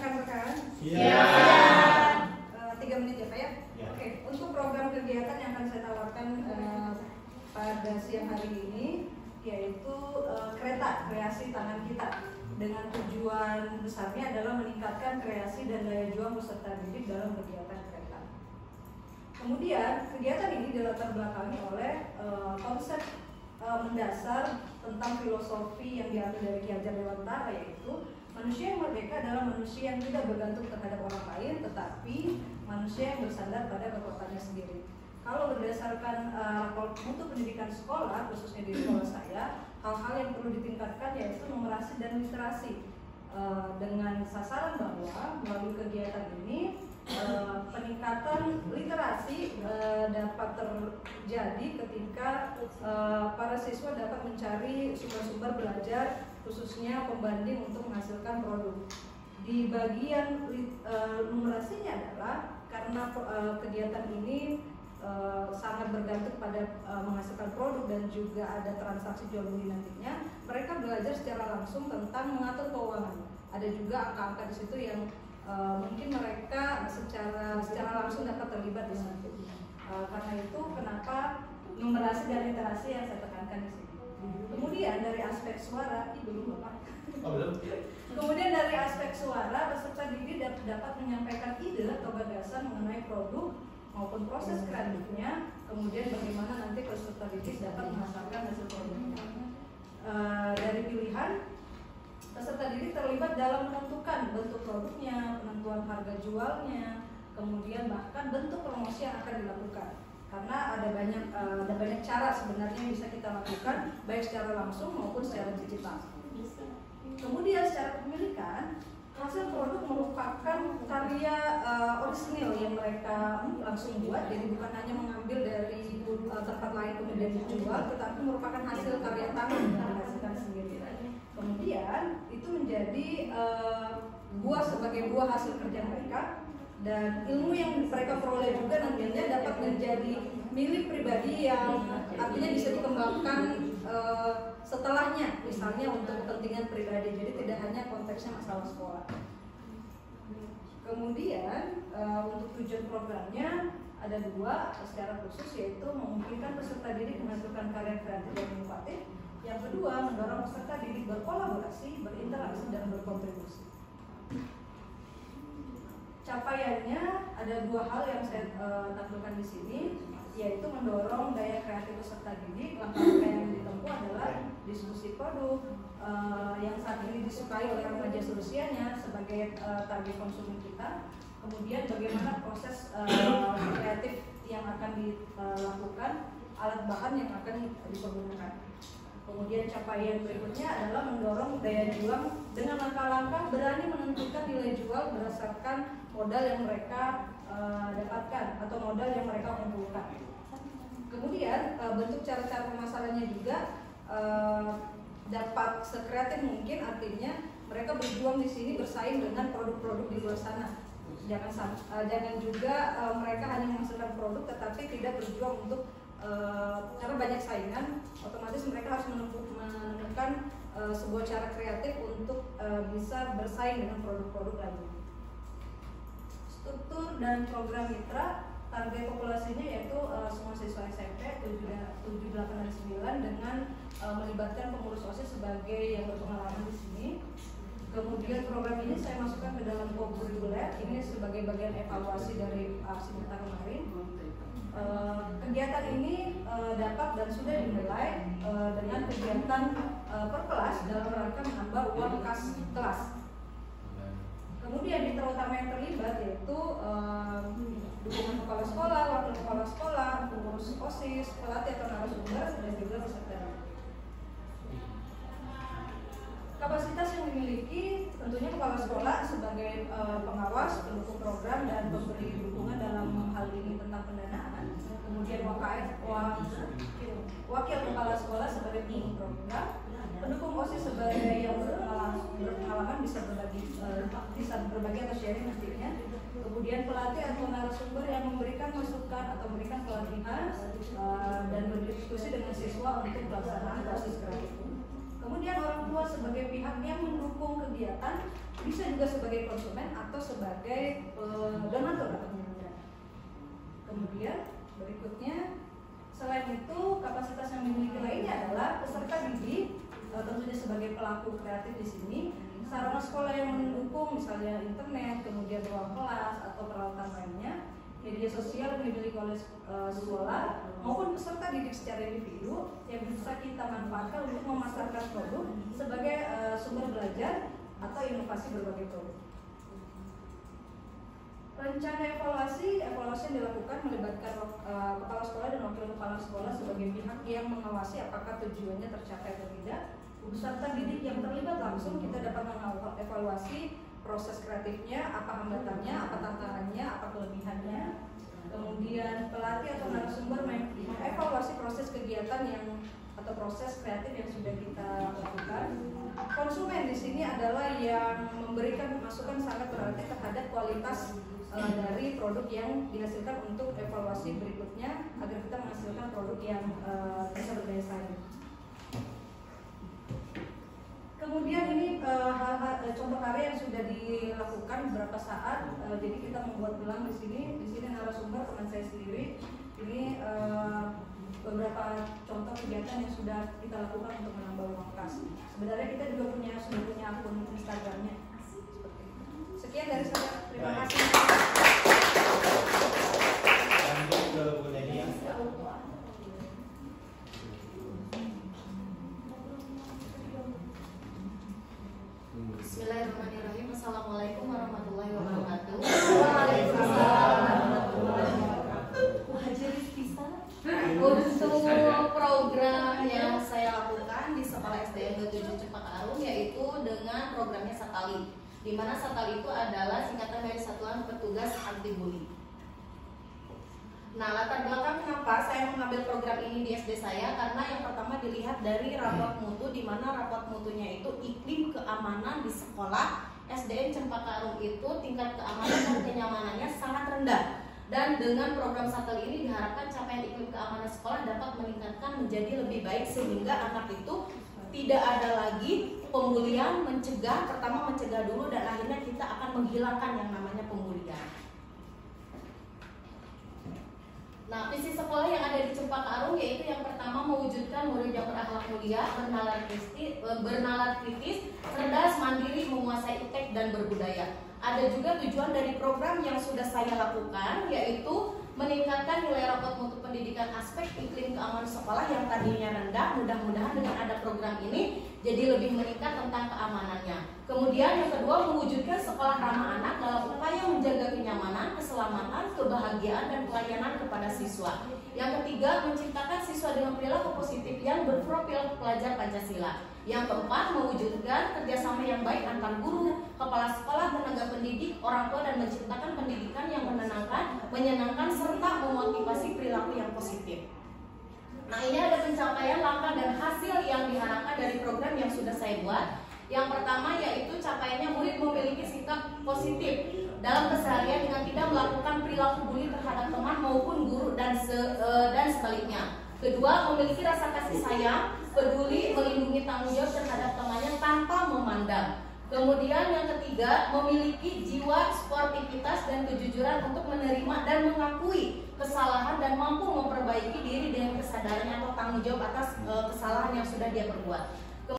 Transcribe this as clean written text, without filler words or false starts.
rekan-rekan? Iya. 3 menit ya Pak ya? Ya. Oke, untuk program kegiatan yang akan saya tawarkan pada siang hari ini yaitu kereta kreasi tangan kita, dengan tujuan besarnya adalah meningkatkan kreasi dan daya juang peserta didik dalam kegiatan kereta. Kemudian kegiatan ini dilatar belakangi oleh konsep mendasar tentang filosofi yang diambil dari Ki Hajar Dewantara, yaitu manusia yang merdeka adalah manusia yang tidak bergantung terhadap orang lain, tetapi manusia yang bersandar pada kekuatannya sendiri. Kalau berdasarkan rapor mutu pendidikan sekolah, khususnya di sekolah saya, hal-hal yang perlu ditingkatkan yaitu numerasi dan literasi, dengan sasaran bahwa melalui kegiatan ini peningkatan literasi dapat terjadi ketika para siswa dapat mencari sumber-sumber belajar, khususnya pembanding untuk menghasilkan produk. Di bagian numerasinya adalah karena kegiatan ini sangat bergantung pada menghasilkan produk dan juga ada transaksi jual beli nantinya, mereka belajar secara langsung tentang mengatur keuangan. Ada juga angka-angka di situ yang mungkin mereka secara langsung dapat terlibat di situ. Karena itu kenapa numerasi dan literasi yang saya tekankan di sini. Kemudian dari aspek suara, belum Bapak. Kemudian dari aspek suara, peserta didik dapat menyampaikan ide atau gagasan mengenai produk maupun proses kreatifnya, kemudian bagaimana nanti peserta didik dapat memasarkan hasil produknya. Dari pilihan, peserta didik terlibat dalam menentukan bentuk produknya, penentuan harga jualnya, kemudian bahkan bentuk promosi yang akan dilakukan. Karena ada banyak cara sebenarnya yang bisa kita lakukan, baik secara langsung maupun secara digital. Kemudian secara kepemilikan, hasil produk merupakan karya orisinil yang mereka langsung buat, jadi bukan hanya mengambil dari tempat lain kemudian dijual, tetapi merupakan hasil karya tangan yang dihasilkan sendiri. Kemudian itu menjadi sebagai buah hasil kerja mereka, dan ilmu yang mereka peroleh juga nantinya dapat menjadi milik pribadi yang artinya bisa dikembangkan setelahnya, misalnya untuk kepentingan pribadi, jadi tidak hanya konteksnya masalah sekolah. Kemudian untuk tujuan programnya ada 2 secara khusus, yaitu memungkinkan peserta didik menghasilkan karya kreatif dan inovatif. Yang kedua, mendorong peserta didik berkolaborasi, berinteraksi dan berkontribusi. Capaiannya ada 2 hal yang saya tampilkan di sini, yaitu mendorong daya kreatif peserta didik. Langkah-langkah yang ditempuh adalah diskusi produk yang saat ini disukai oleh remaja seusianya sebagai target konsumen kita. Kemudian bagaimana proses kreatif yang akan dilakukan, alat bahan yang akan dipergunakan. Kemudian capaian berikutnya adalah mendorong daya juang dengan langkah-langkah berani menentukan nilai jual berdasarkan modal yang mereka dapatkan atau modal yang mereka kumpulkan. Kemudian bentuk cara-cara pemasarannya juga dapat sekreatif mungkin, artinya mereka berjuang di sini bersaing dengan produk-produk di luar sana. Jangan juga mereka hanya menghasilkan produk tetapi tidak berjuang untuk karena banyak saingan, otomatis mereka harus menemukan sebuah cara kreatif untuk bisa bersaing dengan produk-produk lainnya. Struktur dan program mitra, target populasinya yaitu semua siswa SMP 7, 8, dan 9 dengan melibatkan pengurus OSIS sebagai yang berpengalaman di sini. Kemudian program ini saya masukkan ke dalam kurikuler, ini sebagai bagian evaluasi dari aksi kita kemarin. Kegiatan ini dapat dan sudah dimulai dengan kegiatan per kelas dalam rangka menambah uang kas kelas. Kemudian mitra utama yang terlibat yaitu dukungan kepala sekolah, wakil kepala sekolah, pengurus OSIS, pelatih atau narasumber, dan juga peserta. Kapasitas yang dimiliki tentunya kepala sekolah sebagai pengawas, pendukung program, dan pemberi dukungan dalam hal ini tentang pendanaan. Kemudian wakil kepala sekolah sebagai pendukung program, pendukung OSIS sebagai yang berpengalaman bisa berbagi atau sharing nantinya. Kemudian pelatih atau narasumber yang memberikan masukan atau memberikan pelatihan dan berdiskusi dengan siswa untuk pelaksanaan proses kreatif. Kemudian orang tua sebagai pihak yang mendukung kegiatan, bisa juga sebagai konsumen atau sebagai donatur atau penyelenggara. Kemudian berikutnya, selain itu kapasitas yang dimiliki lainnya adalah peserta didik, tentunya sebagai pelaku kreatif di sini, sarana sekolah yang mendukung, misalnya internet, kemudian ruang kelas atau peralatan lainnya, media sosial yang dimiliki oleh sekolah, maupun peserta didik secara individu yang bisa kita manfaatkan untuk memasarkan produk sebagai sumber belajar atau inovasi berbagai produk. Rencana evaluasi yang dilakukan melibatkan kepala sekolah dan wakil kepala sekolah sebagai pihak yang mengawasi apakah tujuannya tercapai atau tidak. Peserta didik yang terlibat langsung, kita dapat mengevaluasi proses kreatifnya, apa hambatannya, apa tantangannya, apa kelebihannya. Kemudian pelatih atau narasumber mengevaluasi proses kegiatan atau proses kreatif yang sudah kita lakukan. Konsumen di sini adalah yang memberikan masukan sangat berarti terhadap kualitas dari produk yang dihasilkan untuk evaluasi berikutnya agar kita menghasilkan produk yang bisa berdaya saing. Kemudian ini contoh karya yang sudah dilakukan beberapa saat. Jadi kita membuat gelang di sini. Di sini narasumber teman saya sendiri. Ini beberapa contoh kegiatan yang sudah kita lakukan untuk menambah uang kas. Sebenarnya kita juga sudah punya akun Instagramnya. Sekian dari saya. Terima kasih. Lanjut ke Bu Nadia. Bismillahirrahmanirrahim. Assalamualaikum warahmatullahi wabarakatuh. Waalaikumsalam warahmatullahi wabarakatuh. Untuk program yang saya lakukan di Sekolah SDN 27 Cempaka Arum yaitu dengan programnya Satali, di mana Satali itu adalah singkatan dari Satuan Petugas Anti Bully. Nah, latar belakang kenapa saya mengambil program ini di SD saya, karena yang pertama dilihat dari raport mutu, di mana raport mutunya itu iklim keamanan di sekolah SDN Cempaka Arum itu tingkat keamanan dan kenyamanannya sangat rendah. Dan dengan program Satali ini diharapkan capaian iklim keamanan sekolah dapat meningkatkan menjadi lebih baik sehingga anak itu tidak ada lagi pembulian, pertama mencegah dulu dan akhirnya kita akan menghilangkan yang namanya pembulian. Nah, visi sekolah yang ada di Cempaka Arum yaitu yang pertama mewujudkan murid yang berakhlak mulia, bernalar kritis, cerdas, mandiri, menguasai iptek dan berbudaya. Ada juga tujuan dari program yang sudah saya lakukan yaitu meningkatkan nilai raport mutu pendidikan aspek iklim keamanan sekolah yang tadinya rendah. Mudah-mudahan dengan ada program ini jadi lebih meningkat tentang keamanannya. Kemudian yang kedua, mewujudkan sekolah ramah anak dalam upaya menjaga kenyamanan, keselamatan, kebahagiaan dan pelayanan kepada siswa. Yang ketiga, menciptakan siswa dengan perilaku positif yang berprofil pelajar Pancasila. Yang keempat, mewujudkan kerjasama yang baik antar guru, kepala sekolah, tenaga pendidik, orang tua dan menciptakan pendidikan yang menyenangkan serta memotivasi perilaku yang positif. Nah, ini ada pencapaian langkah dan hasil yang diharapkan dari program yang sudah saya buat. Yang pertama yaitu capaiannya murid memiliki sikap positif dalam keseharian dengan tidak melakukan perilaku bully terhadap teman maupun guru dan sebaliknya. Kedua, memiliki rasa kasih sayang, peduli, melindungi tanggung jawab terhadap temannya tanpa memandang. Kemudian yang ketiga, memiliki jiwa sportivitas dan kejujuran untuk menerima dan mengakui kesalahan dan mampu memperbaiki diri dengan kesadaran atau tanggung jawab atas kesalahan yang sudah dia perbuat.